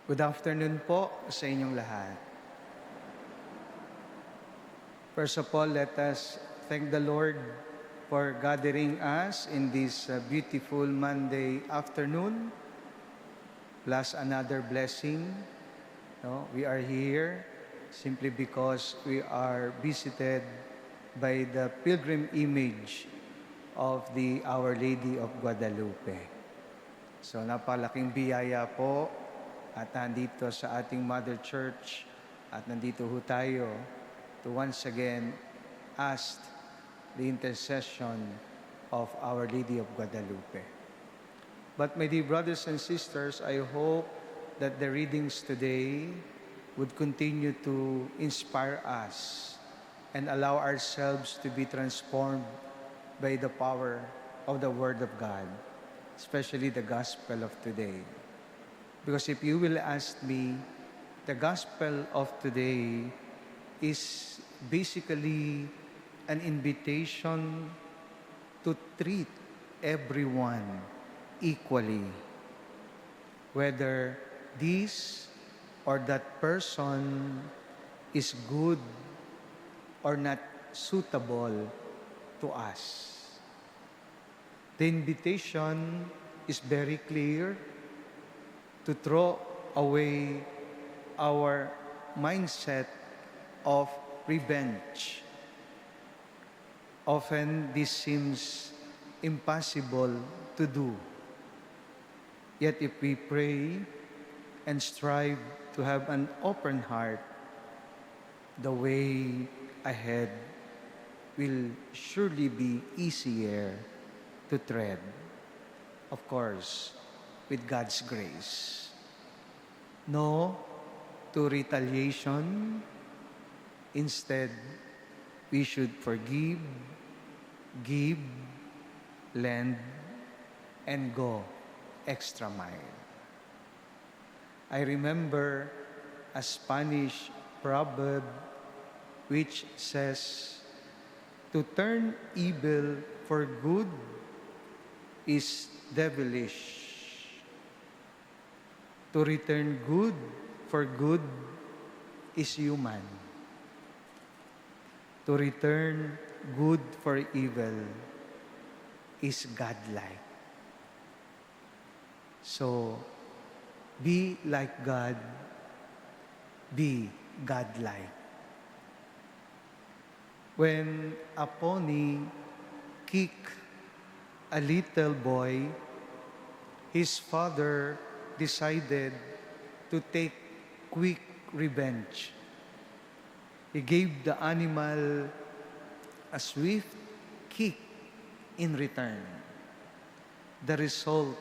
Good afternoon po sa inyong lahat. First of all, let us thank the Lord for gathering us in this beautiful Monday afternoon, plus another blessing. No, we are here simply because we are visited by the pilgrim image of the Our Lady of Guadalupe. So napalaking biyaya po at nandito sa ating Mother Church at nandito ho tayo to once again ask the intercession of Our Lady of Guadalupe. But my dear brothers and sisters, I hope that the readings today would continue to inspire us and allow ourselves to be transformed by the power of the Word of God, especially the Gospel of today. Because if you will ask me, the Gospel of today is basically an invitation to treat everyone equally, whether this or that person is good or not suitable to us. The invitation is very clear to throw away our mindset of revenge. Often this seems impossible to do. Yet if we pray and strive to have an open heart, the way ahead will surely be easier to tread. Of course, with God's grace. No to retaliation. Instead, we should forgive, give, lend, and go extra mile. I remember a Spanish proverb which says, to turn evil for good is devilish. To return good for good is human. To return good for evil is godlike. So, be like God, be godlike. When a pony kicked a little boy, his father decided to take quick revenge. He gave the animal a swift kick in return. The result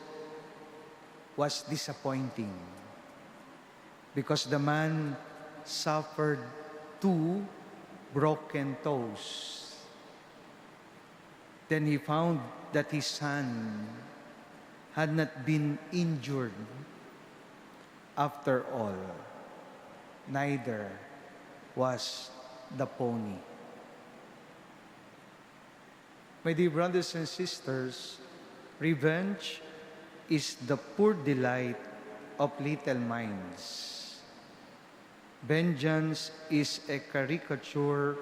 was disappointing because the man suffered 2 broken toes. Then he found that his son had not been injured. After all, neither was the pony. My dear brothers and sisters, revenge is the poor delight of little minds. Vengeance is a caricature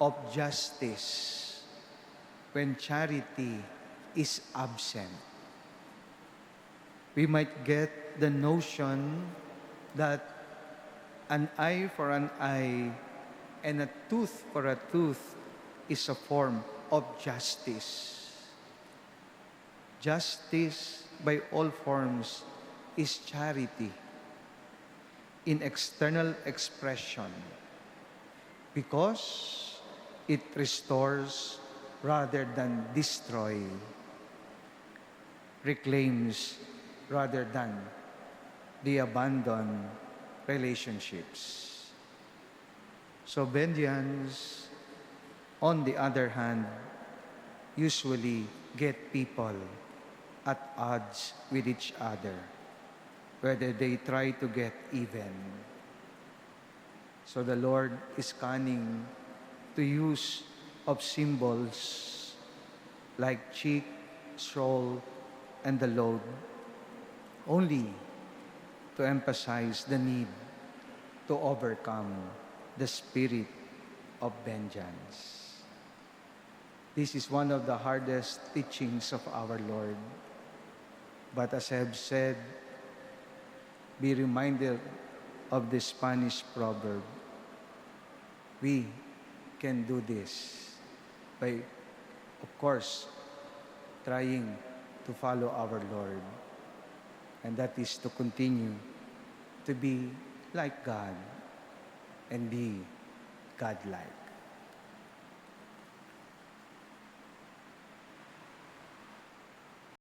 of justice when charity is absent. We might get the notion that an eye for an eye and a tooth for a tooth is a form of justice. Justice, by all forms, is charity in external expression because it restores rather than destroy, reclaims rather than the abandoned relationships. So vengeance, on the other hand, usually get people at odds with each other, whether they try to get even. So the Lord is cunning to use of symbols like cheek, shawl, and the load only to emphasize the need to overcome the spirit of vengeance. This is one of the hardest teachings of our Lord. But as I have said, be reminded of the Spanish proverb. We can do this by, of course, trying to follow our Lord. And that is to continue to be like God and be God-like.